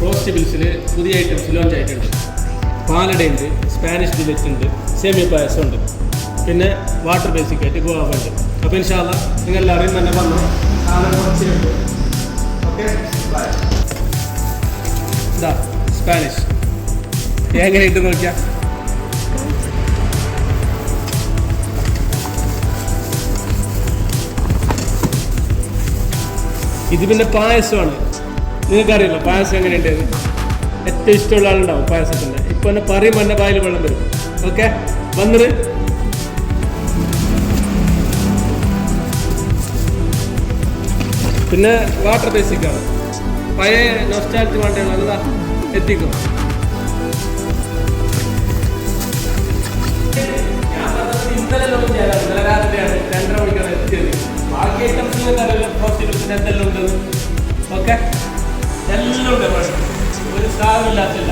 റോസ്റ്റബിൾസിൽ പുതിയ items launch ആയിട്ടുണ്ട്. പാലടയുണ്ട്, Spanish deluxe ഉണ്ട്, സേമിയ പായസം ഉണ്ട്, പിന്നെ വാട്ടർ ബേസിക് ആയിട്ട് ഗോവ ഉണ്ട്. അപ്പോൾ ഇൻഷാ അല്ലാ നിങ്ങൾ എല്ലാവരും തന്നെ വന്നു. ഓക്കെ, ഇതാ സ്പാനിഷ് എങ്ങനെ ഇട്ട് നോക്കിയാൽ ഇത് പിന്നെ പായസമാണ്. നിങ്ങൾക്കറിയില്ല പായസം എങ്ങനെയുണ്ട്? ഏറ്റവും ഇഷ്ടമുള്ള ആളുണ്ടാവും പായസത്തിൻ്റെ. ഇപ്പോൾ തന്നെ പറയുമ്പോൾ എൻ്റെ വായിൽ വെള്ളം വരും. ഓക്കെ, വന്നിട്ട് പിന്നെ വാട്ടർ ബേസിക്കാണ്. പഴയ നൊസ്റ്റാലിറ്റി വേണ്ടത് നല്ലതാ എത്തിക്കും. ഞാൻ പറഞ്ഞത് ഇന്നലെ രാത്രിയാണ് 2:30 മണിക്കാണ് എത്തിയത്. ബാക്കി ഐറ്റംസ് റോസ്റ്റബിൾസിന് എന്തെല്ലാം ഉണ്ടെന്ന് ഓക്കെ എല്ലാം ഉണ്ട്. പ്രശ്നം ഒരു സാധനമില്ലാത്തില്ല.